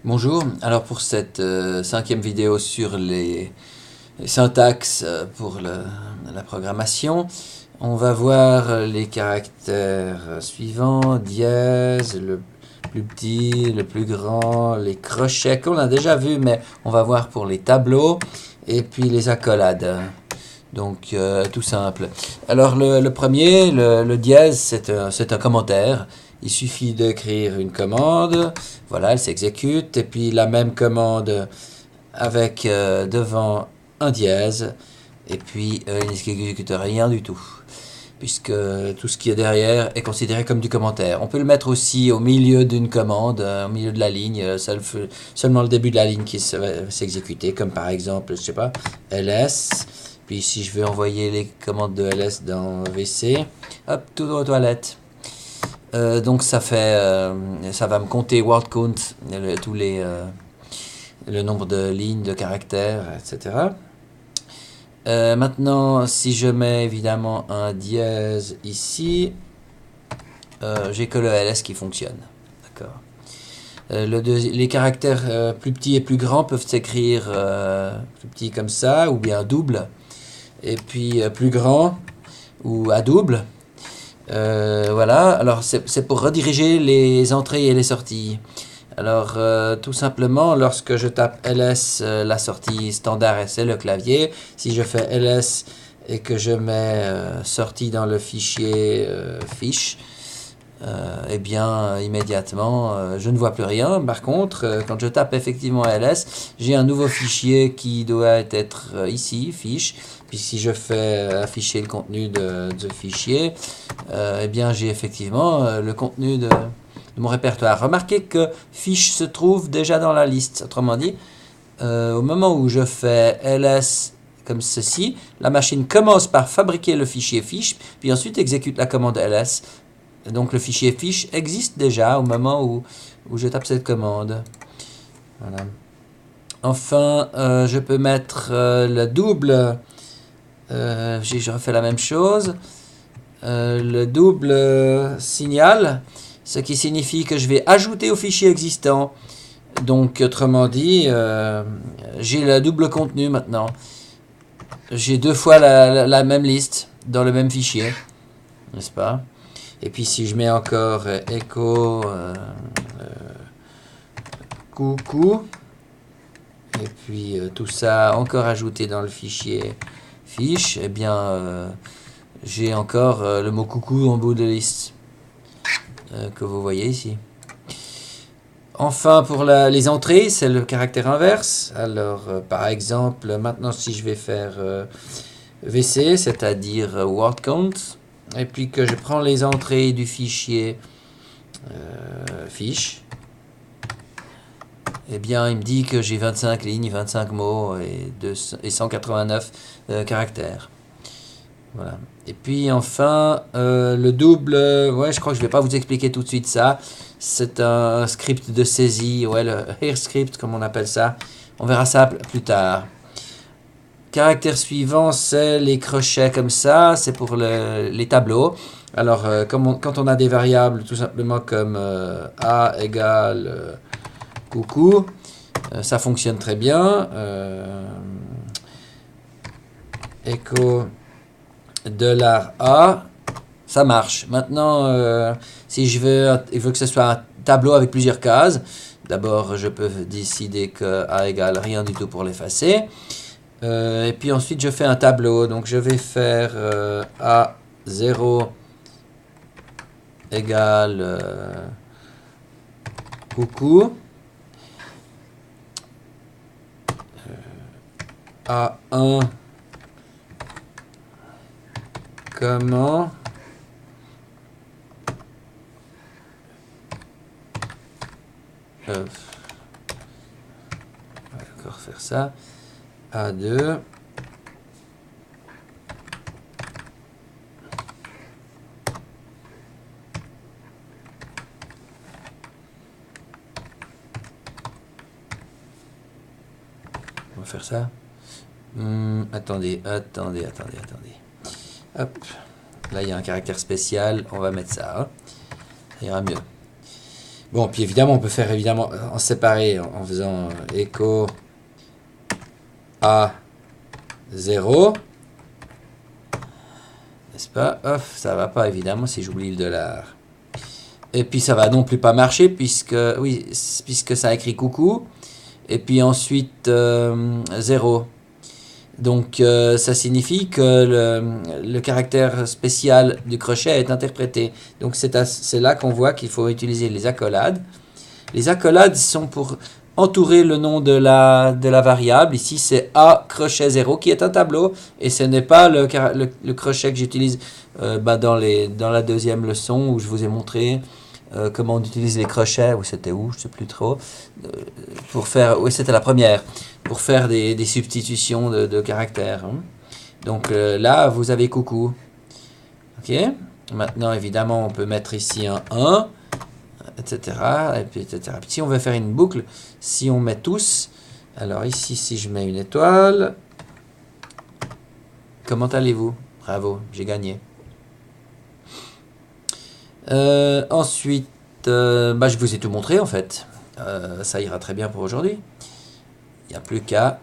Bonjour, alors pour cette cinquième vidéo sur les syntaxes pour la programmation, on va voir les caractères suivants, dièse, le plus petit, le plus grand, les crochets qu'on a déjà vu, mais on va voir pour les tableaux, et puis les accolades. Donc tout simple. Alors le premier, le dièse, c'est un commentaire. Il suffit d'écrire une commande, voilà, elle s'exécute, et puis la même commande avec devant un dièse, et puis il ne s'exécute rien du tout, puisque tout ce qui est derrière est considéré comme du commentaire. On peut le mettre aussi au milieu d'une commande, au milieu de la ligne, seulement le début de la ligne qui va s'exécuter, comme par exemple, je sais pas, ls. Puis si je veux envoyer les commandes de ls dans WC, hop, tout aux toilettes. Donc ça va me compter word count, le nombre de lignes, de caractères, etc. Maintenant, si je mets évidemment un dièse ici, j'ai que le ls qui fonctionne. D'accord. Les caractères plus petits et plus grands peuvent s'écrire plus petit comme ça, ou bien double, et puis plus grand, ou à double. Voilà, alors c'est pour rediriger les entrées et les sorties. Alors, tout simplement, lorsque je tape ls, la sortie standard, c'est le clavier. Si je fais ls et que je mets sortie dans le fichier fiche, eh bien, immédiatement, je ne vois plus rien. Par contre, quand je tape effectivement ls, j'ai un nouveau fichier qui doit être ici, fiche. Puis si je fais afficher le contenu de fichier, eh bien, j'ai effectivement le contenu de mon répertoire. Remarquez que fiche se trouve déjà dans la liste. Autrement dit, au moment où je fais ls comme ceci, la machine commence par fabriquer le fichier fiche, puis ensuite exécute la commande ls. Donc le fichier fiche existe déjà au moment où je tape cette commande. Voilà. Enfin, je peux mettre le double. Je refais la même chose. Le double signal, ce qui signifie que je vais ajouter au fichier existant. Donc, autrement dit, j'ai le double contenu maintenant. J'ai deux fois la même liste dans le même fichier, n'est-ce pas? Et puis si je mets encore echo coucou, et puis tout ça encore ajouté dans le fichier fiche, eh bien j'ai encore le mot coucou en bout de liste que vous voyez ici. Enfin, pour les entrées, c'est le caractère inverse. Alors, par exemple, maintenant, si je vais faire VC, c'est-à-dire word count, et puis que je prends les entrées du fichier fiche, eh bien, il me dit que j'ai 25 lignes, 25 mots et 189 caractères. Voilà. Et puis enfin, le double, ouais, je crois que je ne vais pas vous expliquer tout de suite ça. C'est un script de saisie, ouais, le here script, comme on appelle ça. On verra ça plus tard. Caractère suivant, c'est les crochets comme ça, c'est pour les tableaux. Alors, quand on a des variables, tout simplement comme a égale coucou, ça fonctionne très bien. Echo $A, ça marche. Maintenant, si je veux que ce soit un tableau avec plusieurs cases, d'abord je peux décider que A égale rien du tout pour l'effacer. Et puis ensuite je fais un tableau. Donc je vais faire A0 égale coucou. A1 comment on va encore faire ça. A2 on va faire ça. Attendez. Hop. Là, il y a un caractère spécial. On va mettre ça. Hein. Ça ira mieux. Bon, puis évidemment, on peut faire évidemment en séparé en faisant écho à 0. N'est-ce pas? Off, ça va pas évidemment si j'oublie le dollar. Et puis ça va non plus pas marcher puisque, oui, puisque ça écrit coucou. Et puis ensuite 0. Donc ça signifie que le caractère spécial du crochet est interprété. Donc c'est là qu'on voit qu'il faut utiliser les accolades. Les accolades sont pour entourer le nom de la variable. Ici c'est A crochet 0 qui est un tableau et ce n'est pas le crochet que j'utilise dans la deuxième leçon où je vous ai montré comment on utilise les crochets, ou c'était où, je ne sais plus trop, pour faire, oui c'était la première, pour faire des substitutions de caractères. Hein. Donc là, vous avez coucou. Ok. Maintenant, évidemment, on peut mettre ici un 1, etc. Et puis, etc. Puis, si on veut faire une boucle, si on met tous, alors ici, si je mets une étoile, comment allez-vous? Bravo, j'ai gagné. Ensuite, je vous ai tout montré en fait. Ça ira très bien pour aujourd'hui. Il n'y a plus qu'à